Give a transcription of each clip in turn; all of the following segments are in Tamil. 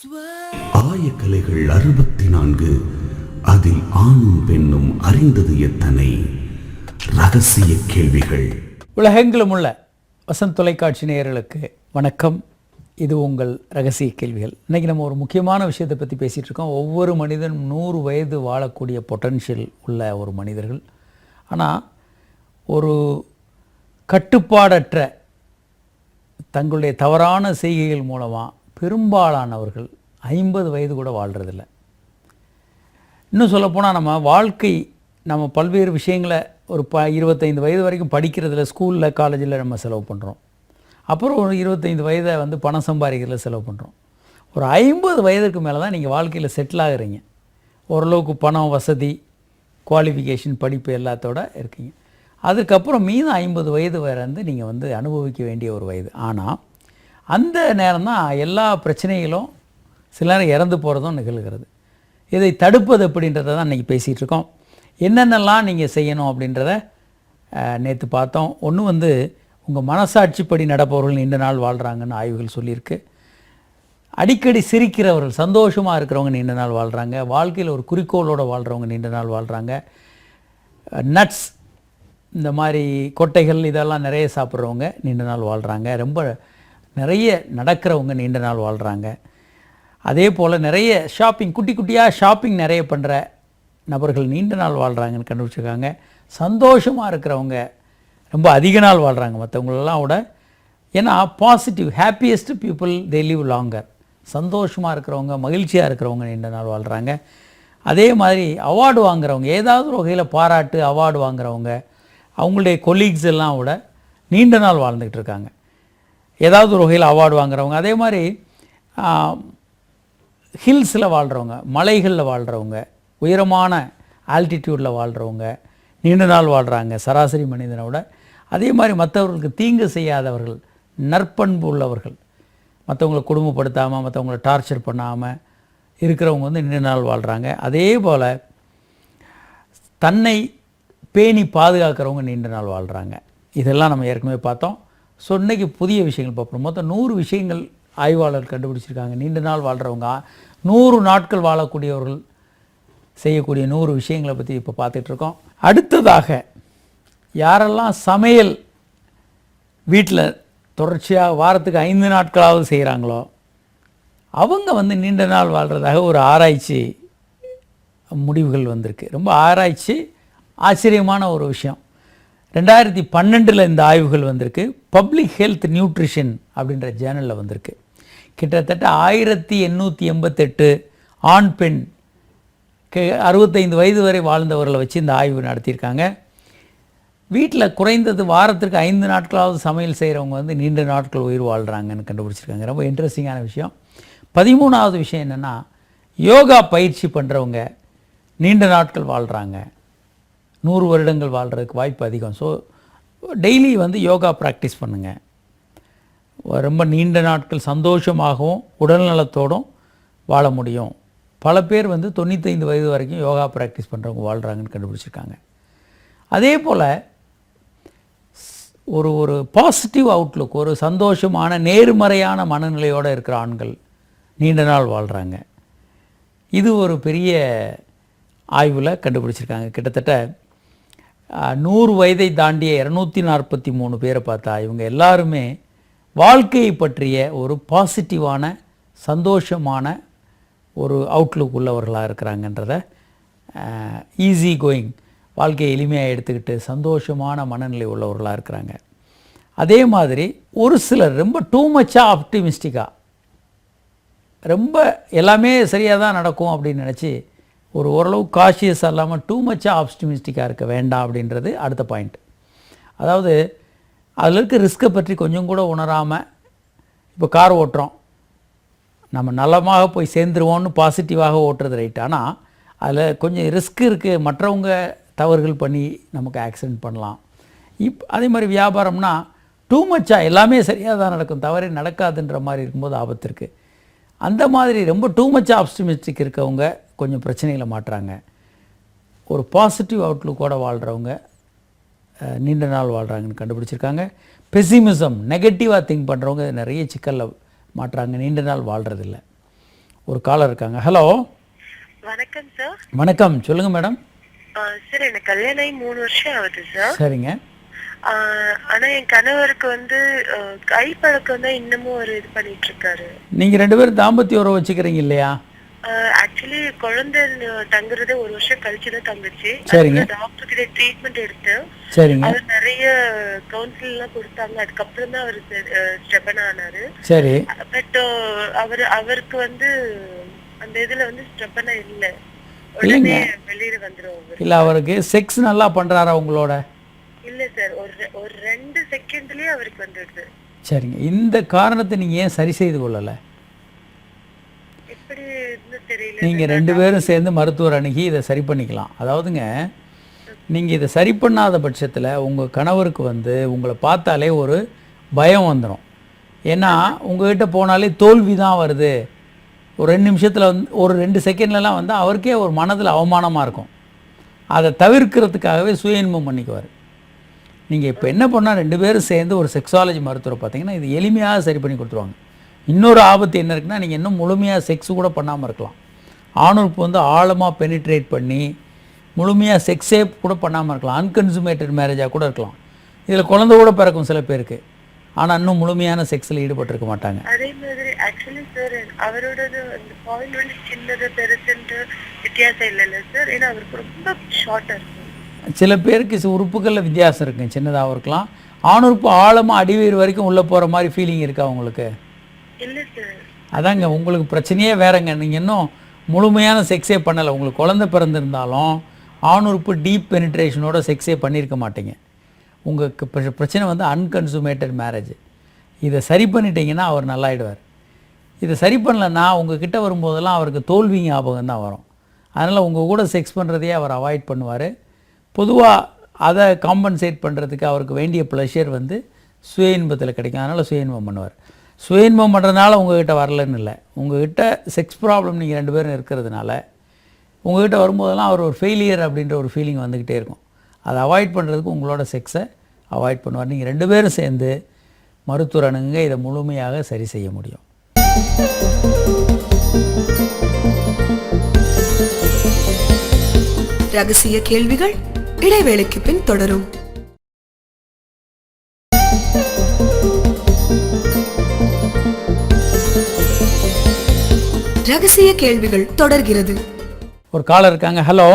ஆயக்கலைகள் 64 அதில் ஆணும் பெண்ணும் அறிந்தது எத்தனை ரகசிய கேள்விகள். உலகெங்கிலும் உள்ள வசந்த் தொலைக்காட்சி நேயர்களுக்கு வணக்கம். இது உங்கள் ரகசிய கேள்விகள். இன்றைக்கி நம்ம ஒரு முக்கியமான விஷயத்தை பற்றி பேசிகிட்டு இருக்கோம். ஒவ்வொரு மனிதனும் 100 வயது வாழக்கூடிய பொட்டன்ஷியல் உள்ள ஒரு மனிதர்கள். ஆனால் ஒரு கட்டுப்பாடற்ற தங்களுடைய தவறான செய்கைகள் மூலமாக பெரும்பாலானவர்கள் 50 வயது கூட வாழ்கிறதில்ல. இன்னும் சொல்லப்போனால் நம்ம பல்வேறு விஷயங்களை ஒரு 25 வயது வரைக்கும் படிக்கிறதுல, ஸ்கூலில் காலேஜில் நம்ம செலவு பண்ணுறோம். அப்புறம் ஒரு 25 வயதை பணம் சம்பாதிக்கிறதுல செலவு பண்ணுறோம். ஒரு 50 வயதுக்கு மேலே தான் நீங்கள் வாழ்க்கையில் செட்டில் ஆகுறீங்க. ஓரளவுக்கு பணம், வசதி, குவாலிஃபிகேஷன், படிப்பு எல்லாத்தோடு இருக்கீங்க. அதுக்கப்புறம் மீதம் 50 வயது வரை நீங்கள் அனுபவிக்க வேண்டிய ஒரு வயது. ஆனால் அந்த நேரம் தான் எல்லா பிரச்சனைகளும், சில நேரம் இறந்து போகிறதும் நிகழ்கிறது. இதை தடுப்பது அப்படின்றத தான் இன்றைக்கி பேசிகிட்டு இருக்கோம். என்னென்னலாம் நீங்கள் செய்யணும் அப்படின்றத நேற்று பார்த்தோம். ஒன்று உங்கள் மனசாட்சிப்படி நடப்பவர்கள் நீண்ட நாள் வாழ்கிறாங்கன்னு ஆய்வுகள் சொல்லியிருக்கு. அடிக்கடி சிரிக்கிறவர்கள், சந்தோஷமாக இருக்கிறவங்க நீண்ட நாள் வாழ்கிறாங்க. வாழ்க்கையில் ஒரு குறிக்கோளோடு வாழ்கிறவங்க நீண்ட நாள் வாழ்கிறாங்க. நட்ஸ், இந்த மாதிரி கொட்டைகள் இதெல்லாம் நிறைய சாப்பிட்றவங்க நீண்ட நாள் வாழ்கிறாங்க. ரொம்ப நிறைய நடக்கிறவங்க நீண்ட நாள் வாழ்கிறாங்க. அதே போல் நிறைய ஷாப்பிங், குட்டி குட்டியாக ஷாப்பிங் நிறைய பண்ணுற நபர்கள் நீண்ட நாள் வாழ்கிறாங்கன்னு கண்டுபிடிச்சிருக்காங்க. சந்தோஷமாக இருக்கிறவங்க ரொம்ப அதிக நாள் வாழ்கிறாங்க மற்றவங்களெல்லாம் விட. ஏன்னா positive, happiest people they live longer. சந்தோஷமாக இருக்கிறவங்க, மகிழ்ச்சியாக இருக்கிறவங்க நீண்ட நாள் வாழ்கிறாங்க. அதே மாதிரி அவார்டு வாங்குறவங்க, ஏதாவது ஒரு வகையில் பாராட்டு அவார்டு வாங்குறவங்க, அவங்களுடைய கொலீக்ஸ் எல்லாம் விட நீண்ட நாள் வாழ்ந்துக்கிட்டு இருக்காங்க. ஏதாவது ஒரு வகையில் அவார்டு வாங்குறவங்க. அதே மாதிரி ஹில்ஸில் வாழ்கிறவங்க, மலைகளில் வாழ்கிறவங்க, உயரமான ஆல்டிடியூடில் வாழ்கிறவங்க நீண்ட நாள் வாழ்கிறாங்க சராசரி மனிதனை விட. அதே மாதிரி மற்றவர்களுக்கு தீங்கு செய்யாதவர்கள், நற்பண்பு உள்ளவர்கள், மற்றவங்களை கொடுமைப்படுத்தாமல், மற்றவங்களை டார்ச்சர் பண்ணாமல் இருக்கிறவங்க நீண்ட நாள் வாழ்கிறாங்க. அதே போல் தன்னை பேணி பாதுகாக்கிறவங்க நீண்ட நாள் வாழ்கிறாங்க. இதெல்லாம் நம்ம ஏற்கனவே பார்த்தோம். ஸோ இன்றைக்கி புதிய விஷயங்கள் பார்ப்போம். மொத்தம் 100 விஷயங்கள் ஆய்வாளர் கண்டுபிடிச்சிருக்காங்க. நீண்ட நாள் வாழ்கிறவங்க, 100 நாட்கள் வாழக்கூடியவர்கள் செய்யக்கூடிய 100 விஷயங்களை பற்றி இப்போ பார்த்துட்ருக்கோம். அடுத்ததாக யாரெல்லாம் சமையல் வீட்டில் தொடர்ச்சியாக வாரத்துக்கு 5 நாட்களாவது செய்கிறாங்களோ அவங்க நீண்ட நாள் வாழ்கிறதாக ஒரு ஆராய்ச்சி முடிவுகள் வந்திருக்கு. ரொம்ப ஆராய்ச்சி, ஆச்சரியமான ஒரு விஷயம். 2012 இந்த ஆய்வுகள் வந்திருக்கு. பப்ளிக் ஹெல்த் நியூட்ரிஷன் அப்படின்ற ஜேர்னலில் வந்திருக்கு. கிட்டத்தட்ட 1888 ஆண் பெண் 65 வயது வரை வாழ்ந்தவர்களை வச்சு இந்த ஆய்வு நடத்தியிருக்காங்க. வீட்டில் குறைந்தது வாரத்திற்கு 5 நாட்களாவது சமையல் செய்கிறவங்க நீண்ட நாட்கள் உயிர் வாழ்கிறாங்கன்னு கண்டுபிடிச்சிருக்காங்க. ரொம்ப இன்ட்ரெஸ்டிங்கான விஷயம். 13வது விஷயம் என்னென்னா, யோகா பயிற்சி பண்ணுறவங்க நீண்ட நாட்கள் வாழ்கிறாங்க. 100 வருடங்கள் வாழ்கிறதுக்கு வாய்ப்பு அதிகம். ஸோ டெய்லி யோகா ப்ராக்டிஸ் பண்ணுங்கள். ரொம்ப நீண்ட நாட்கள் சந்தோஷமாகவும் உடல்நலத்தோடும் வாழ முடியும். பல பேர் 95 வயது வரைக்கும் யோகா ப்ராக்டிஸ் பண்ணுறவங்க வாழ்கிறாங்கன்னு கண்டுபிடிச்சிருக்காங்க. அதே போல் ஒரு பாசிட்டிவ் அவுட்லுக், ஒரு சந்தோஷமான நேர்மறையான மனநிலையோடு இருக்கிற ஆண்கள் நீண்ட நாள் வாழ்கிறாங்க. இது ஒரு பெரிய ஆய்வில் கண்டுபிடிச்சிருக்காங்க. கிட்டத்தட்ட 100 வயதை தாண்டிய 243 பேரை பார்த்தா இவங்க எல்லாருமே வாழ்க்கையை பற்றிய ஒரு பாசிட்டிவான, சந்தோஷமான ஒரு அவுட்லுக் உள்ளவர்களாக இருக்கிறாங்கன்றத, ஈஸி கோயிங், வாழ்க்கையை எளிமையாக எடுத்துக்கிட்டு சந்தோஷமான மனநிலை உள்ளவர்களாக இருக்கிறாங்க. அதே மாதிரி ஒரு சிலர் ரொம்ப டூ மச்சாக ஆப்டிமிஸ்டிக்காக, ரொம்ப எல்லாமே சரியாக தான் நடக்கும் அப்படின்னு நினச்சி ஓரளவு காஷியஸாக இல்லாமல் டூ மச்சாக ஆப்டிமிஸ்டிக்காக இருக்க வேண்டாம் அப்படின்றது அடுத்த பாயிண்ட். அதாவது அதில் இருக்க ரிஸ்க்கை பற்றி கொஞ்சம் கூட உணராமல், இப்போ கார் ஓட்டுறோம், நம்ம நலமாக போய் சேர்ந்துருவோம்னு பாசிட்டிவாக ஓட்டுறது ரைட். ஆனால் அதில் கொஞ்சம் ரிஸ்க் இருக்குது, மற்றவங்க தவறுகள் பண்ணி நமக்கு ஆக்சிடென்ட் பண்ணலாம். அதே மாதிரி வியாபாரம்னா டூ மச்சாக எல்லாமே சரியாக தான் நடக்கும், தவறே நடக்காதுன்ற மாதிரி இருக்கும்போது ஆபத்து இருக்குது. அந்த மாதிரி ரொம்ப டூ மச் ஆப்டிமிஸ்டிக் இருக்கவங்க கொஞ்சம் பிரச்சனைகளை மாட்டுறாங்க. ஒரு பாசிட்டிவ் அவுட்லுக்கோடு வாழ்கிறவங்க நீண்ட நாள் வாழ்கிறாங்கன்னு கண்டுபிடிச்சிருக்காங்க. பெசிமிசம், நெகட்டிவாக திங்க் பண்ணுறவங்க நிறைய சிக்கலில் மாட்டுறாங்க, நீண்ட நாள் வாழ்கிறதில்ல. ஒரு காலர் இருக்காங்க. ஹலோ, வணக்கம் சார். வணக்கம், சொல்லுங்க மேடம். சார் எனக்கு கல்யாணம் ஆகி 3 வருஷம் ஆகுது சார். சரிங்க. ஆனா என் கணவருக்கு கைப்பழக்கம் தான் இன்னமும் ஒரு இது பண்ணிட்டு இருக்காரு. நீங்க 2 பேரும் தாம்பத்திய உறவு வச்சுக்கிறீங்க இல்லையா? ஆக்சுவலி குழந்தை தங்குறது 1 வருஷம் கழிச்சு தான் தங்குச்சு. சரிங்க. டாக்டர் கிட்ட ட்ரீட்மெண்ட் எடுத்து சரிங்க. அவர் நிறைய கவுன்சிலிங் எல்லாம் கொடுத்தாங்க. அதுக்கப்புறம் தான் அவர் ஸ்டெபன் ஆனாரு. சரி. பட் அவருக்கு அந்த இதுல ஸ்டெபனா இல்ல, உடனே வெளியில வந்துரும். இல்ல, அவருக்கு செக்ஸ் நல்லா பண்றாரா உங்களோட? இல்ல சார், ஒரு 2 செகண்ட்லயே அவருக்கு வந்துடுது. சரிங்க. இந்த காரணத்தை நீங்க ஏன் சரி செய்து கொள்ளல? எப்படி தெரியல. நீங்க 2 பேரும் சேர்ந்து மருத்துவர் அணுகி இதை சரி பண்ணிக்கலாம். அதாவதுங்க, நீங்க இதை சரி பண்ணாத பட்சத்தில் உங்க கணவருக்கு உங்களை பார்த்தாலே ஒரு பயம் வந்துடும். ஏன்னா உங்ககிட்ட போனாலே தோல்வி தான் வருது. ஒரு 2 நிமிஷத்தில் ஒரு 2 செகண்ட்லலாம் அவருக்கே ஒரு மனதில் அவமானமாக இருக்கும். அதை தவிர்க்கிறதுக்காகவே சுய இன்பம் பண்ணிக்குவார். நீங்கள் இப்போ என்ன பண்ணால் 2 பேரும் சேர்ந்து ஒரு செக்ஸாலஜி மருத்துவரை பார்த்தீங்கன்னா இது எளிமையாக சரி பண்ணி கொடுத்துருவாங்க. இன்னொரு ஆபத்து என்ன இருக்குன்னா, நீங்கள் இன்னும் முழுமையாக செக்ஸ் கூட பண்ணாமல் இருக்கலாம். ஆணுறுப்பு ஆழமாக பெனிட்ரேட் பண்ணி முழுமையாக செக்ஸே கூட பண்ணாமல் இருக்கலாம். அன்கன்சுமேட்டட் மேரேஜாக கூட இருக்கலாம். இதில் குழந்தை கூட பிறக்கும் சில பேருக்கு. ஆனால் இன்னும் முழுமையான செக்ஸில் ஈடுபட்டிருக்க மாட்டாங்க. அதே மாதிரி ஆக்சுவலி சார் அவரோட பாயிண்ட் சின்னது பெருசுன்ற வித்தியாசம் இல்லைல்ல சார். ஏன்னா அவருக்கு ரொம்ப ஷார்ட்டாக இருக்கும். சில பேருக்கு உறுப்புகளில் வித்தியாசம் இருக்குங்க, சின்னதாக இருக்கலாம். ஆணுறுப்பு ஆழமாக அடிவயிறு வரைக்கும் உள்ளே போகிற மாதிரி ஃபீலிங் இருக்கா உங்களுக்கு? இல்லை சார். அதாங்க உங்களுக்கு பிரச்சனையே வேறங்க. நீங்கள் இன்னும் முழுமையான செக்ஸே பண்ணலை. உங்களுக்கு குழந்தை பிறந்திருந்தாலும் ஆணுறுப்பு டீப் பெனிட்ரேஷனோட செக்ஸே பண்ணியிருக்க மாட்டீங்க. உங்களுக்கு பிரச்சனை அன்கன்சுமேட்டட் மேரேஜ். இதை சரி பண்ணிட்டீங்கன்னா அவர் நல்லாயிடுவார். இதை சரி பண்ணலைன்னா உங்ககிட்ட வரும்போதெல்லாம் அவருக்கு தோல்வி ஞாபகம் தான் வரும். அதனால் உங்கள் கூட செக்ஸ் பண்ணுறதையே அவர் அவாய்ட் பண்ணுவார். பொதுவாக அதை காம்பன்சேட் பண்ணுறதுக்கு அவருக்கு வேண்டிய ப்ளஷர் சுய இன்பத்தில் கிடைக்கும். அதனால் சுய இன்பம் பண்ணுவார். சுய இன்பம் பண்ணுறதுனால உங்கள்கிட்ட வரலன்னு இல்லை, உங்கள்கிட்ட செக்ஸ் ப்ராப்ளம் நீங்கள் 2 பேரும் இருக்கிறதுனால உங்கள்கிட்ட வரும்போதெல்லாம் அவர் ஒரு ஃபெயிலியர் அப்படின்ற ஒரு ஃபீலிங் வந்துக்கிட்டே இருக்கும். அதை அவாய்ட் பண்ணுறதுக்கு உங்களோட செக்ஸை அவாய்ட் பண்ணுவார். நீங்கள் 2 பேரும் சேர்ந்து மருத்துவர் அணுகுங்க, இதை முழுமையாக சரி செய்ய முடியும். ரகசிய கேள்விகள் இடைவேளைக்கு பின் தொடரும். ரகசிய கேள்விகள் தொடர்கிறது. ஒரு காலர் இருக்காங்க. Hello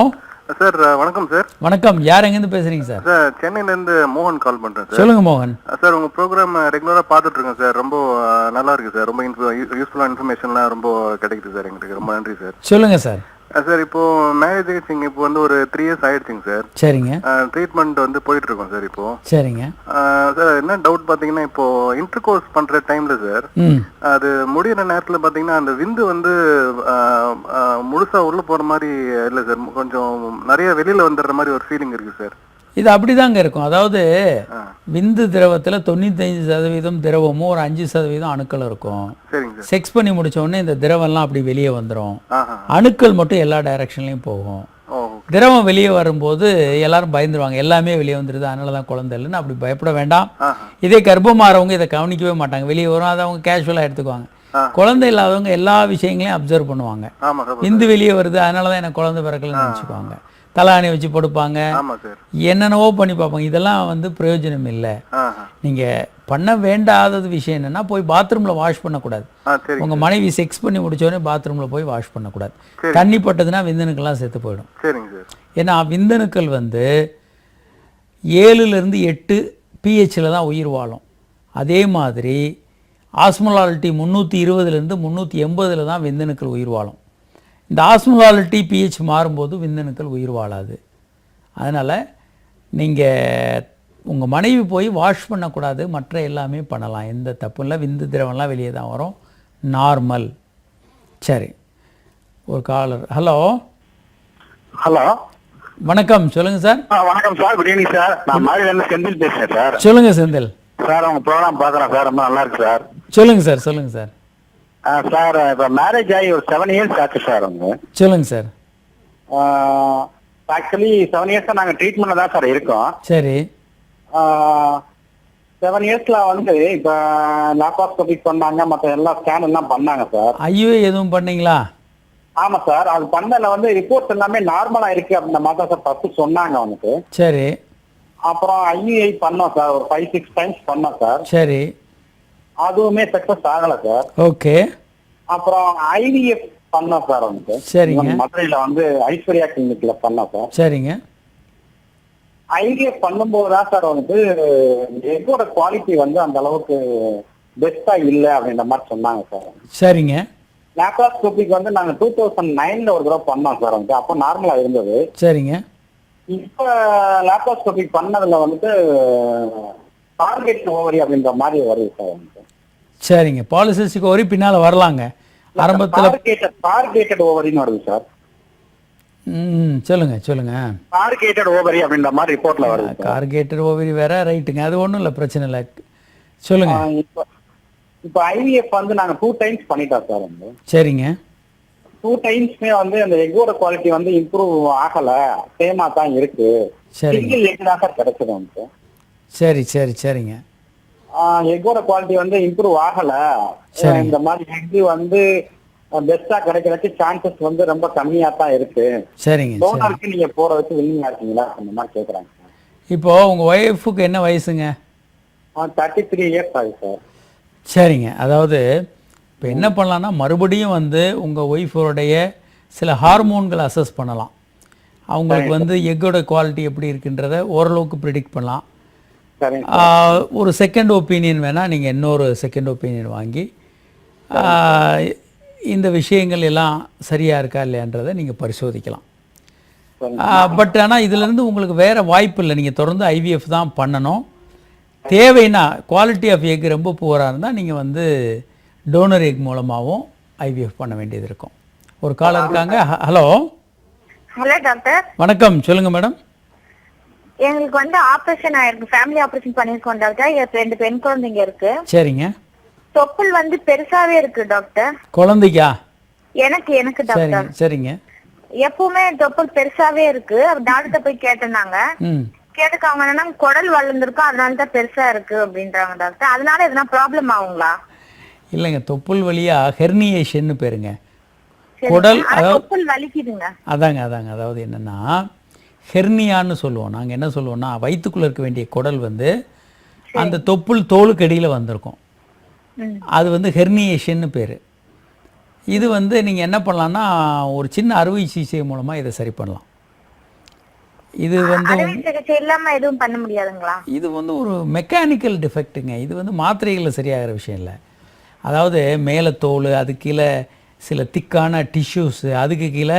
sir. வணக்கம் சார். வணக்கம், யார் எங்கேருந்து பேசுறீங்க சார்? சார் சென்னையிலேருந்து மோகன் கால் பண்ணுறேன் சார். சொல்லுங்க மோகன். சார் உங்கள் ப்ரோக்ராம் ரெகுலராக பார்த்துட்டு இருக்கேன் சார். ரொம்ப நல்லா இருக்கு சார். ரொம்ப யூஸ்ஃபுல்லான இன்ஃபர்மேஷன்லாம் ரொம்ப கிடைக்குது சார் எங்களுக்கு. ரொம்ப நன்றி சார். சொல்லுங்க சார். சார் இப்போ மேரேஜ் ஆயிடுச்சிங்க. இப்போ ஒரு 3 இயர்ஸ் ஆயிடுச்சுங்க சார். சரிங்க. ட்ரீட்மெண்ட் போயிட்டு இருக்கோம் சார். இப்போ சரிங்க சார், என்ன டவுட் பார்த்தீங்கன்னா, இப்போ இன்டர் கோர்ஸ் பண்ற டைம்ல சார் அது முடியிற நேரத்தில் பார்த்தீங்கன்னா அந்த விந்து முழுசா உள்ள போற மாதிரி இல்லை சார். கொஞ்சம் நிறைய வெளியில வந்துடுற மாதிரி ஒரு ஃபீலிங் இருக்கு சார். இது அப்படிதாங்க இருக்கும். அதாவது விந்து திரவத்தில் 95% திரவமும் ஒரு 5% அணுக்கள் இருக்கும். செக்ஸ் பண்ணி முடிச்ச உடனே இந்த திரவம்லாம் அப்படி வெளியே வந்துடும். அணுக்கள் மட்டும் எல்லா டைரக்ஷன்லையும் போகும். திரவம் வெளியே வரும்போது எல்லாரும் பயந்துருவாங்க, எல்லாமே வெளியே வந்துடுது அதனால தான் குழந்தை இல்லைன்னு. அப்படி பயப்பட வேண்டாம். இதே கர்ப்பமாறவங்க இதை கவனிக்கவே மாட்டாங்க. வெளியே வரும், அதை அவங்க கேஷுவலாக எடுத்துக்குவாங்க. குழந்தை இல்லாதவங்க எல்லா விஷயங்களையும் அப்சர்வ் பண்ணுவாங்க. விந்து வெளியே வருது அதனால தான் எனக்கு குழந்தை பிறக்கலன்னு நினச்சிக்குவாங்க. தலாணி வச்சு படுப்பாங்க, என்னென்னவோ பண்ணி பார்ப்பாங்க. இதெல்லாம் பிரயோஜனம் இல்லை. நீங்கள் பண்ண வேண்டாதது விஷயம் என்னென்னா, போய் பாத்ரூமில் வாஷ் பண்ணக்கூடாது. உங்கள் மனைவி செக்ஸ் பண்ணி முடிச்சோடனே பாத்ரூமில் போய் வாஷ் பண்ணக்கூடாது. தண்ணி பட்டதுன்னா விந்தணுக்கள்லாம் செத்து போயிடும். ஏன்னா விந்தணுக்கள் 7லேருந்து 8 pHல் தான் உயிர் வாழும். அதே மாதிரி ஆஸ்மோலாரிட்டி 320லேருந்து 380 தான் விந்தணுக்கள் உயிர் வாழும். இந்த ஆஸ்மோலாரிட்டி pH மாறும்போது விந்தணுக்கள் உயிர் வாழாது. அதனால் நீங்கள் உங்கள் மனைவி போய் வாஷ் பண்ணக்கூடாது, மற்ற எல்லாமே பண்ணலாம், எந்த தப்பும் இல்லை. விந்து திரவம்லாம் வெளியே தான் வரும், நார்மல். சரி, ஒரு காலர். ஹலோ ஹலோ வணக்கம், சொல்லுங்கள் சார். வணக்கம் சார், குட் ஈவினிங் சார். நான் மாரிலேருந்து செந்தில் பேசுகிறேன் சார். சொல்லுங்கள் செந்தில். சார் உங்கள் ப்ரோக்ராம் பார்க்குறேன் சார், ரொம்ப நல்லா இருக்கு சார். சொல்லுங்கள் சார். சொல்லுங்கள் சார். சார் இப்போ மேரேஜ் ஆகி ஒரு 7 இயர்ஸ் ஆச்சு சார். சொல்லுங்கள் சார். ஆக்சுவலி 7 இயர்ஸாக நாங்கள் ட்ரீட்மெண்ட்டில் தான் சார் இருக்கோம். சரி. 7 இயர்ஸ்ல வந்து இப்ப லாப்ராஸ்கோபிக் பண்ணாங்க, மத்த எல்லா ஸ்கேன் எல்லாம் பண்ணாங்க சார். ஐயுஐ எதுவும் பண்ணீங்களா? ஆமா சார், அது பண்ணல வந்து ரிப்போர்ட்ஸ் எல்லாமே நார்மலா இருக்கு அப்படின்ற மாதிரி தான் சார் ஃபர்ஸ்ட் சொன்னாங்க அவனுக்கு. சரி அப்புறம் ஐயுஐ பண்ணோம் சார், ஒரு 5-6 டைம்ஸ் பண்ணோம் சார். சரி அதுவுமே சக்சஸ் ஆகல சார். ஓகே. அப்புறம் ஐவிஎஃப் பண்ணோம் சார் அவனுக்கு. சரிங்க. மதுரையில வந்து ஐஸ்வர்யா கிளினிக்ல பண்ணோம் சார். சரிங்க. ஐவிஎஃப் பண்ணும்போது தான் சார் வந்து எக்கோட குவாலிட்டி வந்து அந்த அளவுக்கு பெஸ்டா இல்ல அப்படின்ற மாதிரி சொன்னாங்க சார். சரிங்க. லாப்ராஸ்கோபிக் வந்து நாங்க 2009ல ஒரு தடவை பண்ணோம் சார் வந்து, அப்போ நார்மலா இருந்தது. சரிங்க. இப்ப லாப்ராஸ்கோபிக் பண்ணதுல வந்துட்டு டார்கெட் ஓவரி அப்படின்ற மாதிரி வருது சார் வந்து. சரிங்க. பாலிசிஸ்டிக் ஓவரி பின்னால வரலாங்க. ஆரம்பத்துல டார்கெட்டட் ஓவரின்னு வருது சார். சொல்லுங்க சொல்லுங்க. டார்கெட்டட் ஓவரி அப்படின்ற மாதிரி ரிப்போர்ட்ல வருது சார். டார்கெட்டட் ஓவரி வேற, ரைட்டுங்க, அது ஒண்ணும் இல்ல, பிரச்சனை இல்லை, சொல்லுங்க. இப்ப ஐவிஎஃப் வந்து நாங்க 2 டைம்ஸ் பண்ணிட்டோம் சார் வந்து. சரிங்க. 2 டைம்ஸ்மே வந்து அந்த எக்கோட குவாலிட்டி வந்து இம்ப்ரூவ் ஆகல, சேமா தான் இருக்கு. சரிங்க. சிங்கிள் எக் தான் சார் கிடைச்சது வந்து. சரி சரி சரிங்க. எக்கோட குவாலிட்டி வந்து இம்ப்ரூவ் ஆகல. இந்த மாதிரி எக் வந்து பெஸ்டா கிடைக்கிறதுக்கு சான்சஸ் வந்து ரொம்ப கம்மியா தான் இருக்கு. சரிங்க. டோனருக்கு நீங்க போறதுக்கு வில்லிங்கா இருக்கீங்களா அந்த மாதிரி கேக்குறாங்க. இப்போ உங்க ஒய்ஃபுக்கு என்ன வயசுங்க? 33 இயர்ஸ் ஆகுது சார். சரிங்க. அதாவது இப்போ என்ன பண்ணலான்னா, மறுபடியும் வந்து உங்கள் ஒய்ஃபோடைய சில ஹார்மோன்களை அசஸ் பண்ணலாம். அவங்களுக்கு வந்து எக்கோட குவாலிட்டி எப்படி இருக்குன்றத ஓரளவுக்கு ப்ரிடிக்ட் பண்ணலாம். ஒரு செகண்ட் ஒப்பீனியன் வேணால் நீங்கள் இன்னொரு செகண்ட் ஒப்பீனியன் வாங்கி இந்த விஷயங்கள் எல்லாம் சரியாக இருக்கா இல்லையான்றதை நீங்கள் பரிசோதிக்கலாம். பட் ஆனால் இதுலேருந்து உங்களுக்கு வேறு வாய்ப்பு இல்லை, நீங்கள் தொடர்ந்து ஐவிஎஃப் தான் பண்ணணும். தேவைன்னா குவாலிட்டி ஆஃப் எக் ரொம்ப புவராக இருந்தால் நீங்கள் வந்து டோனர் எக் மூலமாகவும் ஐவிஎஃப் பண்ண வேண்டியது இருக்கும். ஒரு கால் இருக்காங்க. ஹலோ. Hello doctor. வணக்கம், சொல்லுங்க மேடம். எங்களுக்கு வந்து ஆபரேஷன் ஆயிருக்கு, ஃபேமிலி ஆபரேஷன் பண்ணிருக்கோம் டாக்டர். 2 பெண் குழந்தைங்க இருக்கு. சரிங்க. தொப்புள் வந்து பெருசாவே இருக்கு டாக்டர். குழந்தைக்கா? எனக்கு டாக்டர். சரிங்க. எப்பவுமே தொப்புள் பெருசாவே இருக்கு. டாக்டர் போய் கேட்டிருந்தாங்க. கேட்டுக்கு அவங்க என்னன்னா குடல் வளர்ந்துருக்கும், அதனால தான் பெருசா இருக்கு அப்படின்றாங்க டாக்டர். அதனால எதனா ப்ராப்ளம் ஆகுங்களா? இல்லைங்க, தொப்புள் வழியா ஹெர்னியேஷன் பேருங்க. குடல் தொப்புள் வலிக்குதுங்க. அதாங்க அதாவது என்னன்னா ஹெர்னியான்னு சொல்லுவோம். நாங்கள் என்ன சொல்லுவோம்னா, வயிற்றுக்குள்ளே இருக்க வேண்டிய குடல் வந்து அந்த தொப்புள் தோலுக்கடியில் வந்திருக்கும். அது வந்து ஹெர்னியேஷன்னு பேர். இது வந்து நீங்கள் என்ன பண்ணலான்னா, ஒரு சின்ன அறுவை சிகிச்சை மூலமாக இதை சரி பண்ணலாம். இது வந்து எதுவும் பண்ண முடியாதுங்களா? இது வந்து ஒரு மெக்கானிக்கல் டிஃபெக்ட்டுங்க. இது வந்து மாத்திரைகளில் சரியாகிற விஷயம் இல்லை. அதாவது மேலே தோல், அது கீழே சில திக்கான டிஷ்யூஸு, அதுக்கு கீழே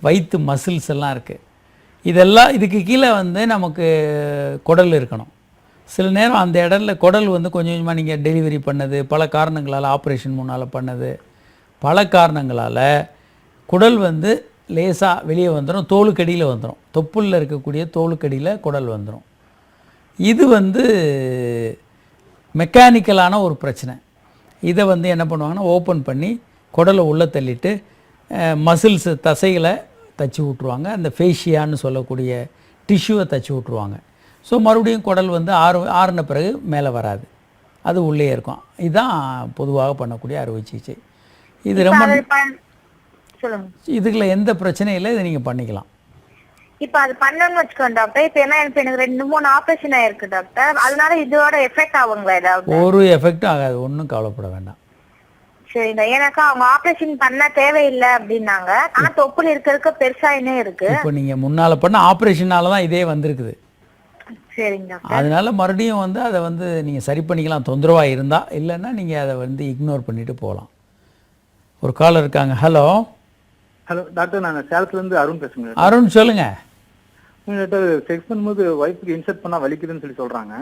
வயிற்று மசில்ஸ் எல்லாம் இருக்குது. இதெல்லாம் இதுக்கு கீழே வந்து நமக்கு குடல் இருக்கணும். சில நேரம் அந்த இடத்துல குடல் வந்து கொஞ்சம் கொஞ்சமாக நீங்கள் டெலிவரி பண்ணது, பல காரணங்களால், ஆப்ரேஷன் முன்னால் பண்ணது, பல காரணங்களால் குடல் வந்து லேசாக வெளியே வந்துடும், தோலுக்கடியில் வந்துடும். தொப்புளில் இருக்கக்கூடிய தோலுக்கடியில் குடல் வந்துடும். இது வந்து மெக்கானிக்கலான ஒரு பிரச்சனை. இதை வந்து என்ன பண்ணுவாங்கன்னா, ஓப்பன் பண்ணி குடலை உள்ளே தள்ளிட்டு மசில்ஸு, தசைகளை தச்சு விட்ருவாங்க. அந்த ஃபேஷியான்னு சொல்லக்கூடிய டிஷ்யூவை தச்சு விட்ருவாங்க. ஸோ மறுபடியும் குடல் வந்து ஆறுன பிறகு மேலே வராது, அது உள்ளே இருக்கும். இதுதான் பொதுவாக பண்ணக்கூடிய அறுவை சிகிச்சை. இது ரொம்ப இதுக்குள்ள எந்த பிரச்சனையும் இல்லை, இதை நீங்கள் பண்ணிக்கலாம். இப்போ அது பண்ணணும்னு வச்சுக்கோங்க டாக்டர். இப்போ என்ன எனக்கு 2-3 ஆப்ரேஷன் ஆயிருக்கு டாக்டர். அதனால இதோட எஃபெக்ட் ஆகுங்களா ஏதாவது? ஒரு எஃபெக்டும் ஆகாது, ஒன்றும் கவலைப்பட வேண்டாம். சரிங்க. ஏன்னாக்கா அவங்க ஆப்ரேஷன் பண்ண தேவையில்லை அப்படின்னாங்க. ஆனா தொப்புள் இருக்க பெருசாயினே இருக்கு. இப்போ நீங்கள் முன்னால் பண்ண ஆப்ரேஷனால தான் இதே வந்திருக்குது. சரிங்க. அதனால மறுபடியும் வந்து அதை வந்து நீங்கள் சரி பண்ணிக்கலாம், தொந்தரவாக இருந்தால். இல்லைன்னா நீங்கள் அதை வந்து இக்னோர் பண்ணிட்டு போகலாம். ஒரு கால் இருக்காங்க. ஹலோ. ஹலோ டாக்டர், நாங்கள் சேலத்துலேருந்து அருண் பேசுங்க. அருண் சொல்லுங்கள். டாக்டர், செக்ஸ் பண்ணும்போது ஒய்ஃபுக்கு இன்சர்ட் பண்ணால் வலிக்குதுன்னு சொல்கிறாங்க.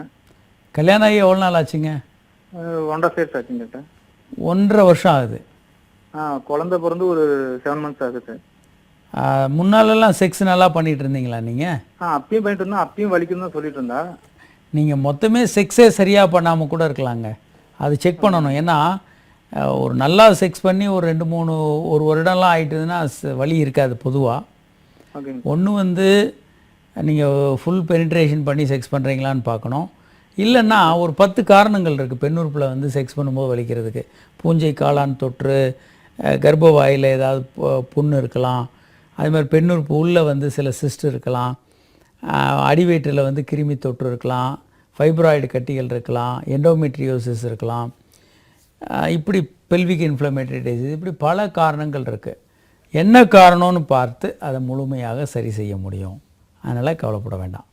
கல்யாணம் ஆகி எவ்வளோ நாள் ஆச்சுங்க? 1.5 years ஆச்சுங்க டாக்டர். 1.5 வருஷம் ஆகுது. குழந்தை பிறந்து ஒரு 7 months ஆகுது. முன்னாலெல்லாம் செக்ஸ் நல்லா பண்ணிட்டு இருந்தீங்களா நீங்கள்? அப்பயும் பண்ணிட்டு இருந்தோம், அப்பயும் வலிக்குன்னு தான் சொல்லிட்டு இருந்தா. நீங்கள் மொத்தமே செக்ஸே சரியாக பண்ணாமல் கூட இருக்கலாங்க. அது செக் பண்ணணும். ஏன்னா ஒரு நல்லா செக்ஸ் பண்ணி ஒரு 2-3 ஒரு வருடம்லாம் ஆகிட்டுதுன்னா வலி இருக்காது பொதுவாக. ஒன்று வந்து நீங்கள் ஃபுல் பெனிட்ரேஷன் பண்ணி செக்ஸ் பண்ணுறீங்களான்னு பார்க்கணும். இல்லைன்னா ஒரு 10 காரணங்கள் இருக்குது பெண் உறுப்பில் வந்து செக்ஸ் பண்ணும்போது வலிக்கிறதுக்கு. பூஞ்சை காளான் தொற்று, கர்ப்ப வாயில் ஏதாவது புண்ணு இருக்கலாம், அது மாதிரி பெண் உறுப்பு உள்ளே வந்து சில சிஸ்ட் இருக்கலாம், அடிவயிற்றில் வந்து கிருமி தொற்று இருக்கலாம், ஃபைப்ராய்டு கட்டிகள் இருக்கலாம், எண்டோமெட்ரியோசிஸ் இருக்கலாம், இப்படி பெல்விக் இன்ஃப்ளமேட்டரி டிசீஸ், இப்படி பல காரணங்கள் இருக்குது. என்ன காரணம்னு பார்த்து அதை முழுமையாக சரி செய்ய முடியும். அதனால் கவலைப்பட வேண்டாம்.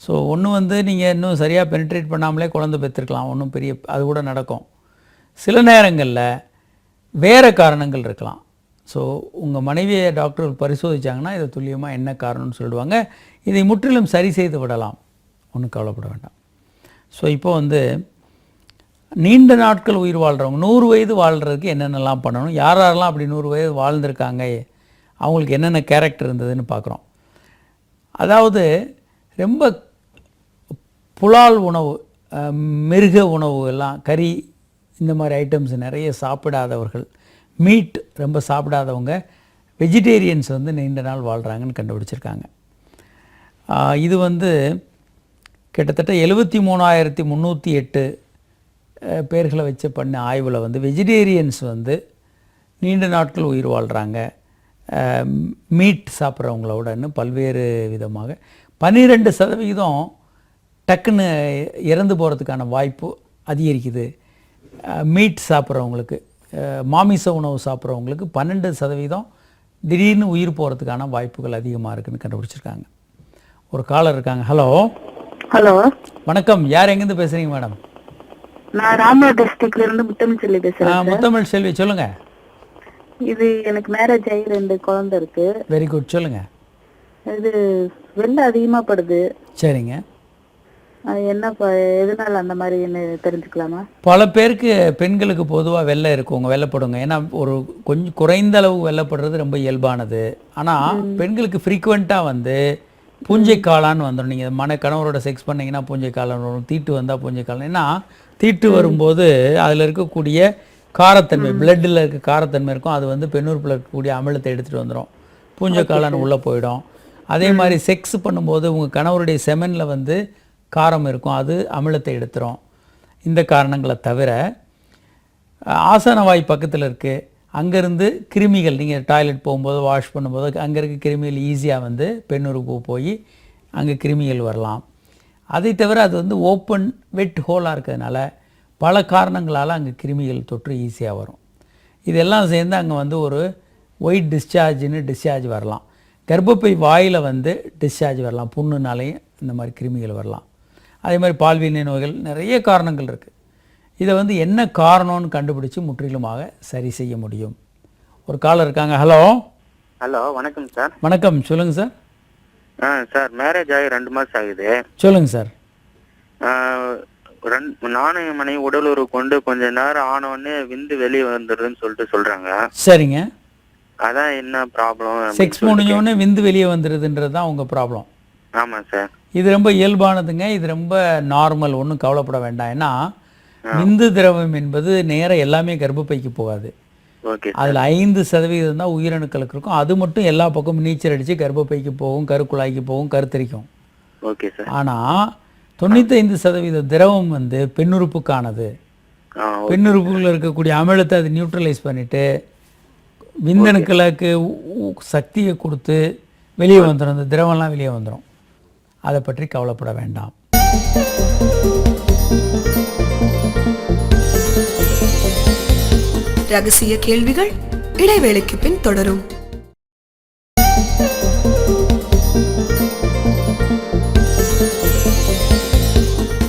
ஸோ ஒன்று வந்து நீங்கள் இன்னும் சரியாக பெனிட்ரேட் பண்ணாமலே குழந்தை பெற்றுருக்கலாம், ஒன்றும் பெரிய அது கூட நடக்கும். சில நேரங்களில் வேறு காரணங்கள் இருக்கலாம். ஸோ உங்கள் மனைவியை டாக்டர் பரிசோதித்தாங்கன்னா இதை துல்லியமாக என்ன காரணம்னு சொல்லிடுவாங்க. இதை முற்றிலும் சரி செய்து விடலாம், ஒன்றும் கவலைப்பட வேண்டாம். ஸோ இப்போ வந்து நீண்ட நாட்கள் உயிர் வாழ்கிறவங்க 100 வயது வாழ்கிறதுக்கு என்னென்னலாம் பண்ணணும், யாரெல்லாம் அப்படி 100 வயது வாழ்ந்திருக்காங்க, அவங்களுக்கு என்னென்ன கேரக்டர் இருந்ததுன்னு பார்க்குறோம். அதாவது ரொம்ப புலால் உணவு, மிருக உணவு எல்லாம், கறி இந்த மாதிரி ஐட்டம்ஸ் நிறைய சாப்பிடாதவர்கள், மீட் ரொம்ப சாப்பிடாதவங்க, வெஜிடேரியன்ஸ் வந்து நீண்ட நாள் வாழ்கிறாங்கன்னு கண்டுபிடிச்சிருக்காங்க. இது வந்து கிட்டத்தட்ட 73,308 பேர்களை வச்சு பண்ண ஆய்வில் வந்து வெஜிடேரியன்ஸ் வந்து நீண்ட நாட்கள் உயிர் வாழ்கிறாங்க மீட் சாப்பிட்றவங்களோடன்னு பல்வேறு விதமாக. 12% டக்குன்னு இறந்து போகிறதுக்கான வாய்ப்பு அதிகரிக்குது. மீட் சாப்பிட்றவங்களுக்கு, மாமிச உணவு சாப்பிட்றவங்களுக்கு 12% திடீர்னு உயிர் போகிறதுக்கான வாய்ப்புகள் அதிகமாக இருக்குதுன்னு கண்டுபிடிச்சிருக்காங்க. ஒரு காலர் இருக்காங்க. ஹலோ. ஹலோ, வணக்கம். யார் எங்கேருந்து பேசுகிறீங்க மேடம்? நான் ராமநாத் டிஸ்ட்ரிக்ட்ல இருந்து முத்தமிழ் செல்வி பேசுறேன். முத்தமிழ் செல்வி, சொல்லுங்க. இது எனக்கு மேரேஜ் ஆகி 2 குழந்தை இருக்கு. வெரி குட், சொல்லுங்க. இது வெள்ளை அதிகமா படுது. சரிங்க. என்ன எதனால அந்த மாதிரி தெரிஞ்சுக்கலாமா? பல பேருக்கு பெண்களுக்கு பொதுவாக வெள்ளை இருக்குங்க, வெள்ளைப்படுங்க. ஏன்னா ஒரு கொஞ்சம் குறைந்த அளவு வெள்ளைப்படுறது ரொம்ப இயல்பானது. ஆனால் பெண்களுக்கு ஃப்ரீக்குவெண்ட்டாக வந்து பூஞ்சை காளான்னு வந்துடும். நீங்கள் கணவரோட செக்ஸ் பண்ணிங்கன்னா பூஞ்சை காளான் வரும், தீட்டு வந்தால் பூஞ்சை காளான். ஏன்னா தீட்டு வரும்போது அதில் இருக்கக்கூடிய காரத்தன்மை, பிளட்டில் இருக்க காரத்தன்மை இருக்கும், அது வந்து பெண்ணுறுப்பில் இருக்கக்கூடிய அமிலத்தை எடுத்துகிட்டு வந்துடும், பூஞ்சை காளான் உள்ளே போயிடும். அதே மாதிரி செக்ஸ் பண்ணும்போது உங்கள் கணவருடைய செமனில் வந்து காரம் இருக்கும், அது அமிலத்தை எடுத்துரும். இந்த காரணங்களை தவிர ஆசனவாய் பக்கத்தில் இருக்குது, அங்கேருந்து கிருமிகள், நீங்கள் டாய்லெட் போகும்போது வாஷ் பண்ணும்போது அங்கே இருக்க கிருமிகள் ஈஸியாக வந்து பெண்ணுறுப்பு போய் அங்கே கிருமிகள் வரலாம். அதை தவிர அது வந்து ஓப்பன் வெட் ஹோலாக இருக்கிறதுனால பல காரணங்களால் அங்கே கிருமிகள் தொற்று ஈஸியாக வரும். இதெல்லாம் சேர்ந்து அங்கே வந்து ஒரு ஒயிட் டிஸ்சார்ஜ் வரலாம். கர்ப்பப்பை வாயில் வந்து டிஸ்சார்ஜ் வரலாம், புண்ணுனாலேயும் இந்த மாதிரி கிருமிகள் வரலாம். அதே மாதிரி பால்வினை நோய்கள், நிறைய காரணங்கள் இருக்குது. இதை வந்து என்ன காரணம்னு கண்டுபிடிச்சி முற்றிலுமாக சரி செய்ய முடியும். ஒரு காலர் இருக்காங்க. ஹலோ. ஹலோ, வணக்கம் சார். வணக்கம், சொல்லுங்கள் சார். சார், மேரேஜ் ஆகி 2 மாதம் ஆகுது. சொல்லுங்கள் சார். நானும் என் மனைவி உடல் உறவு கொண்டு கொஞ்ச நேரம் ஆனோடனே விந்து வெளியே வந்துடுதுன்னு சொல்கிறாங்க. சரிங்க. அதான் என்ன ப்ராப்ளம்? செக்ஸ் முடிஞ்சோடனே விந்து வெளியே வந்துடுதுன்றது தான் உங்கள் ப்ராப்ளம். ஆமாம் சார். இது ரொம்ப இயல்பானதுங்க, இது ரொம்ப நார்மல், ஒன்றும் கவலைப்பட வேண்டாம். ஏன்னா விந்து திரவம் என்பது நேரம் எல்லாமே கர்ப்பப்பைக்கு போகாது. ஓகே. அதில் 5% தான் உயிரணுக்களுக்கு இருக்கும். அது மட்டும் எல்லா பக்கமும் நீச்சல் அடித்து கர்ப்பப்பைக்கு போகும், கருக்குழாய்க்கு போகும், கருத்தரிக்கும். Okay sir. ஆனால் 95% திரவம் வந்து பெண்ணுறுப்புக்கானது. பெண்ணுறுப்புகளில் இருக்கக்கூடிய அமிலத்தை அது நியூட்ரலைஸ் பண்ணிவிட்டு விந்தணுக்களுக்கு சக்தியை கொடுத்து வெளியே வந்துடும், அந்த திரவம்லாம் வெளியே வந்துடும். அதை பற்றி கவலைப்பட வேண்டாம். ரகசிய கேள்விகள் இடைவேளைக்கு பின் தொடரும்.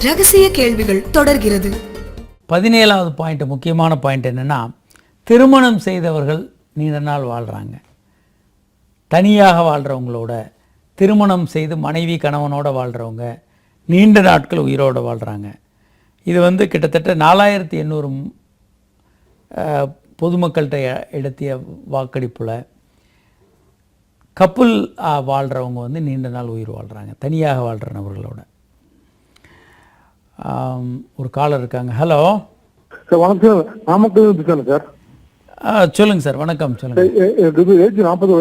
ரகசிய கேள்விகள் தொடர்கிறது. 17வது பாயிண்ட், முக்கியமான பாயிண்ட் என்னென்னா, திருமணம் செய்தவர்கள் நீண்ட நாள் வாழ்கிறாங்க. தனியாக வாழ்கிறவங்களோட, திருமணம் செய்து மனைவி கணவனோடு வாழ்கிறவங்க நீண்ட நாட்கள் உயிரோடு வாழ்கிறாங்க. இது வந்து கிட்டத்தட்ட 4800 பொதுமக்கள்கிட்ட எடுத்திய வாக்கெடுப்பில் கப்புள் வாழ்கிறவங்க வந்து நீண்ட நாள் உயிர் வாழ்கிறாங்க, தனியாக வாழ்கிற நபர்களோட. ஒரு காலர் இருக்காங்க. Hello sir. வணக்கம், நாமக்கல் பேசுகிறேன் சார். சொல்லுங்கள் சார். வணக்கம், சொல்லுங்கள். ஏஜ் 40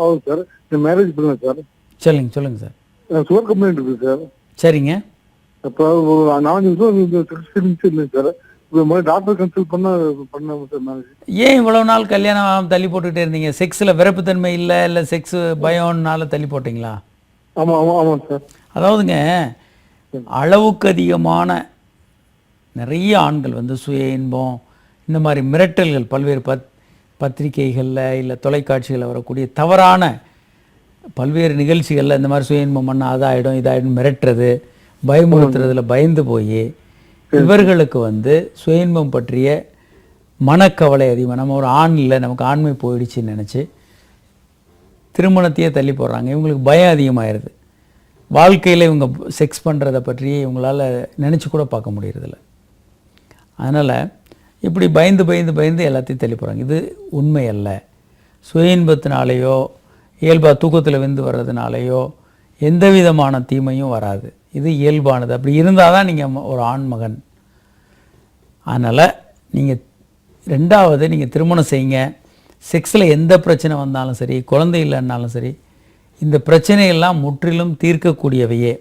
ஆகுது சார். மேரேஜ் பண்ணுங்க சார். சொல்லுங்கள் சார். சுகர் கம்ப்ளைண்ட் இருக்குது சார். சரிங்க. இப்போ 4 நிமிஷம் இல்லை சார். இப்போ முதல்ல டாக்டர் கன்சல்ட் பண்ண சார் நான். ஏன் இவ்வளவு நாள் கல்யாணம் ஆகாம தள்ளி போட்டுக்கிட்டே இருந்தீங்க? செக்ஸில் விருப்பத்தன்மை இல்லை, இல்லை செக்ஸ் பயம்னால தள்ளி போட்டிங்களா? ஆமாம் சார். அதாவதுங்க, அளவுக்கு அதிகமான நிறைய ஆண்கள் வந்து சுய இன்பம் இந்த மாதிரி மிரட்டல்கள் பல்வேறு பத்திரிகைகளில் இல்லை தொலைக்காட்சிகளில் வரக்கூடிய தவறான பல்வேறு நிகழ்ச்சிகளில் இந்த மாதிரி சுய இன்பம் பண்ணால் அதாயிடும் இதாயிடும் மிரட்டுறது, பயமுறுத்துறதுல பயந்து போய் இவர்களுக்கு வந்து சுய இன்பம் பற்றிய மனக்கவலை அதிகமாக, நம்ம ஒரு ஆண் இல்லை, நமக்கு ஆண்மை போயிடுச்சுன்னு நினச்சி திருமணத்தையே தள்ளி போடுறாங்க. இவங்களுக்கு பயம் அதிகமாகிடுது. வாழ்க்கையில் இவங்க செக்ஸ் பண்ணுறதை பற்றி இவங்களால் நினச்சி கூட பார்க்க முடியறதில்ல. அதனால் இப்படி பயந்து பயந்து பயந்து எல்லாத்தையும் தள்ளி போகிறாங்க. இது உண்மை அல்ல. சுய இன்பத்தினாலேயோ இயல்பாக தூக்கத்தில் விந்து வர்றதுனாலேயோ எந்த விதமான தீமையும் வராது. இது இயல்பானது. அப்படி இருந்தால் தான் நீங்கள் ஒரு ஆண்மகன். அதனால் நீங்கள் ரெண்டாவது, நீங்கள் திருமணம் செய்யுங்க. செக்ஸில் எந்த பிரச்சனை வந்தாலும் சரி, குழந்தை இல்லைன்னாலும் சரி, இந்த பிரச்சனையெல்லாம் முற்றிலும் தீர்க்கக்கூடியவையே.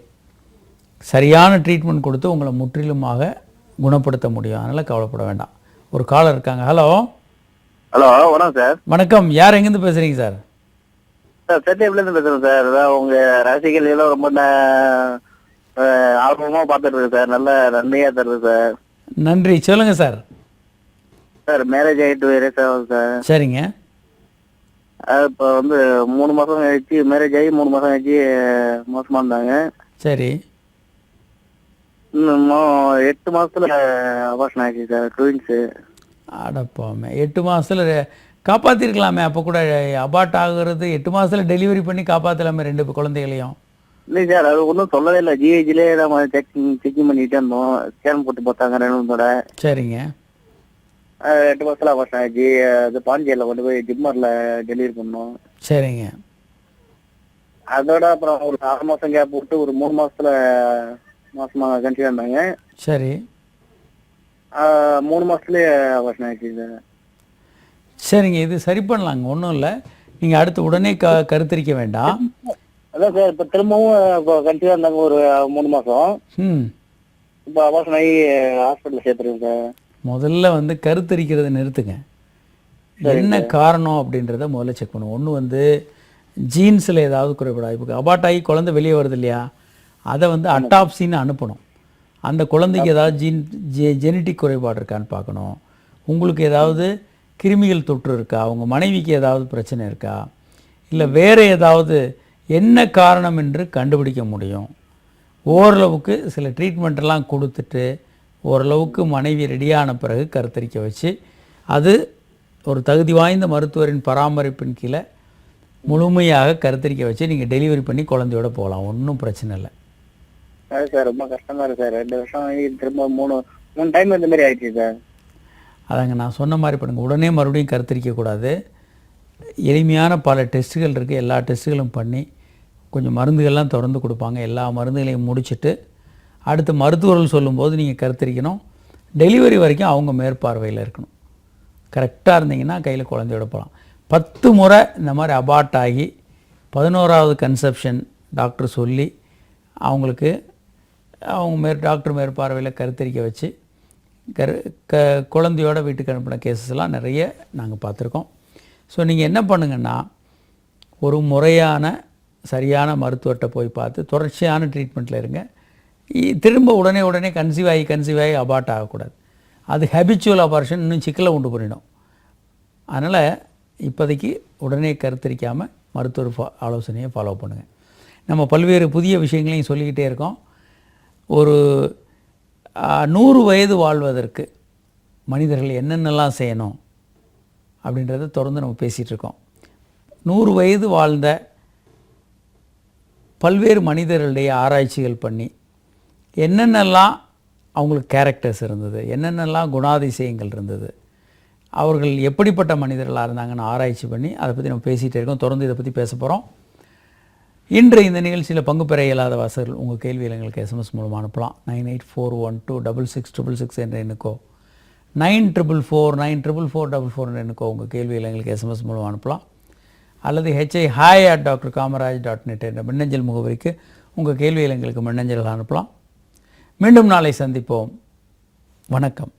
சரியான ட்ரீட்மெண்ட் கொடுத்து உங்களை முற்றிலுமாக குணப்படுத்த முடியும். அதனால் கவலைப்பட வேண்டாம். ஒரு காலர் இருக்காங்க. ஹலோ. வணக்கம் சார். வணக்கம். யார் எங்கேருந்து பேசுகிறீங்க சார்? சார் செட்டிலேருந்து பேசுகிறேன் சார். அதான் உங்கள் ரசிகர்கள் எல்லாம் ரொம்ப ஆர்வமாக பார்த்துட்டு இருக்கு சார். நல்ல நன்மையாக தருது சார். நன்றி. சொல்லுங்கள் சார். சார் மேரேஜ் ஆகிட்டு சார். சரிங்க. இப்போ வந்து 3 மாதம் கழிச்சு மேரேஜ் ஆகி 3 மாதம் கழிச்சு மோசமாக இருந்தாங்க. சரி. இன்னும் 8 மாதத்துல அபார்ஷன் ஆயிடுச்சு சார். ட்வின்ஸு. அடப்பாமே, 8 மாதத்தில் காப்பாற்றிருக்கலாமே. அப்போ கூட அபார்ட் ஆகுறது 8 மாதத்தில் டெலிவரி பண்ணி காப்பாற்றலாமே 2 குழந்தைகளையும். இல்லை சார், அது ஒன்றும் சொல்லவே இல்லை. ஜிஹெச்லே நம்ம செக்கிங் பண்ணிகிட்டே இருந்தோம். ஸ்கேன் போட்டு பார்த்தாங்க 2 சரிங்க. 8 மாதத்துல அபார்ஷன் ஆயிடுச்சு. அது பாண்டியில் கொண்டு போய் ஜிம்மரில் டெலிவரி பண்ணோம். சரிங்க. அதோட அப்புறம் ஒரு 6 மாதம் கேப் விட்டு ஒரு 3 மாதத்துல மாசமாக கன்சீவ் இருந்தாங்க. சரி. 3 மாதத்துலேயே அபார்ஷன் ஆயிடுச்சு சார். சரிங்க. இது சரி பண்ணலாங்க, ஒன்றும் இல்லை. நீங்கள் அடுத்து உடனே கருத்தரிக்க வேண்டாம். அதான் சார், இப்போ திரும்பவும் இப்போ கன்சீவாக இருந்தாங்க ஒரு 3 மாதம். இப்போ அபார்ஷன் ஆகி ஹாஸ்பிட்டலில் சேர்த்துருக்கேன் சார். முதல்ல வந்து கருத்தரிக்கிறத நிறுத்துங்க. என்ன காரணம் அப்படின்றத முதல்ல செக் பண்ணுவோம். ஒன்று வந்து ஜீன்ஸில் ஏதாவது குறைபாடு. இப்போ அபார்ட் ஆகி குழந்தை வெளியே வருது இல்லையா, அதை வந்து அட்டாப்சின்னு அனுப்பணும். அந்த குழந்தைக்கு ஏதாவது ஜெனட்டிக் குறைபாடு இருக்கான்னு பார்க்கணும். உங்களுக்கு ஏதாவது கிருமிகள் தொற்று இருக்கா, உங்கள் மனைவிக்கு ஏதாவது பிரச்சனை இருக்கா, இல்லை வேறு ஏதாவது என்ன காரணம் என்று கண்டுபிடிக்க முடியும். ஓரளவுக்கு சில ட்ரீட்மெண்ட்டெல்லாம் கொடுத்துட்டு ஓரளவுக்கு மனைவி ரெடியான பிறகு கருத்தரிக்க வச்சு, அது ஒரு தகுதி வாய்ந்த மருத்துவரின் பராமரிப்பின் கீழே முழுமையாக கருத்தரிக்க வச்சு நீங்கள் டெலிவரி பண்ணி குழந்தையோட போகலாம். ஒன்றும் பிரச்சனை இல்லை. அது சார் ரொம்ப கஷ்டமாக இருக்குது சார். 2 வருஷம் ஆகி திரும்ப 3 டைம் இந்த மாதிரி ஆயிடுச்சு சார். அதாங்க நான் சொன்ன மாதிரி பண்ணுங்கள். உடனே மறுபடியும் கருத்தரிக்கக்கூடாது. எளிமையான பல டெஸ்ட்டுகள் இருக்குது. எல்லா டெஸ்ட்டுகளும் பண்ணி கொஞ்சம் மருந்துகள்லாம் திறந்து கொடுப்பாங்க. எல்லா மருந்துகளையும் முடிச்சுட்டு அடுத்து மருத்துவர்கள் சொல்லும்போது நீங்கள் கருத்தரிக்கணும். டெலிவரி வரைக்கும் அவங்க மேற்பார்வையில் இருக்கணும். கரெக்டாக இருந்தீங்கன்னா கையில் குழந்தையோட போகலாம். 10 முறை இந்த மாதிரி அபார்ட் ஆகி 11வது கன்செப்ஷன் டாக்டர் சொல்லி அவங்களுக்கு அவங்க டாக்டர் மேற்பார்வையில் கருத்தரிக்க வச்சு குழந்தையோட வீட்டுக்கு அனுப்பின கேசஸ்லாம் நிறைய நாங்கள் பார்த்துருக்கோம். ஸோ நீங்கள் என்ன பண்ணுங்கன்னா, ஒரு முறையான சரியான மருத்துவர்கிட்ட போய் பார்த்து தொடர்ச்சியான ட்ரீட்மெண்ட்டில் இருங்க. திரும்ப உடனே கன்சீவ் ஆகி அபார்ட் ஆகக்கூடாது. அது ஹேபிச்சுவல் அபார்ஷன் இன்னும் சிக்கலை உண்டு பண்ணிடும். அதனால் இப்போதைக்கு உடனே கருத்தரிக்காமல் மருத்துவர் ஆலோசனையை ஃபாலோ பண்ணுங்கள். நம்ம பல்வேறு புதிய விஷயங்களையும் சொல்லிக்கிட்டே இருக்கோம். ஒரு 100 வயது வாழ்வதற்கு மனிதர்கள் என்னென்னலாம் செய்யணும் அப்படின்றத தொடர்ந்து நம்ம பேசிகிட்டு இருக்கோம். 100 வயது வாழ்ந்த பல்வேறு மனிதர்களுடைய ஆராய்ச்சிகள் பண்ணி என்னென்னலாம் அவங்களுக்கு கேரக்டர்ஸ் இருந்தது, என்னென்னலாம் குணாதிசயங்கள் இருந்தது, அவர்கள் எப்படிப்பட்ட மனிதர்களாக இருந்தாங்கன்னு ஆராய்ச்சி பண்ணி அதை பற்றி நம்ம பேசிகிட்டே இருக்கோம். தொடர்ந்து இதை பற்றி பேச போகிறோம். இன்று இந்த நிகழ்ச்சியில் பங்கு பெற இயலாத வாசகர்கள் உங்கள் கேள்வியில் எங்களுக்கு எஸ்எம்எஸ் மூலமாக அனுப்பலாம். 9841266666 என்ற எண்ணுக்கோ 9444944444 என்ற எண்ணுக்கோ உங்கள் கேள்வியில் எங்களுக்கு எஸ்எம்எஸ் மூலமாக அனுப்பலாம். அல்லது hi@drkamaraj.net என்ற மின்னஞ்சல் முகவரிக்கு உங்கள் கேள்வியில் எங்களுக்கு மின்னஞ்சல்கள் அனுப்பலாம். மீண்டும் நாளை சந்திப்போம். வணக்கம்.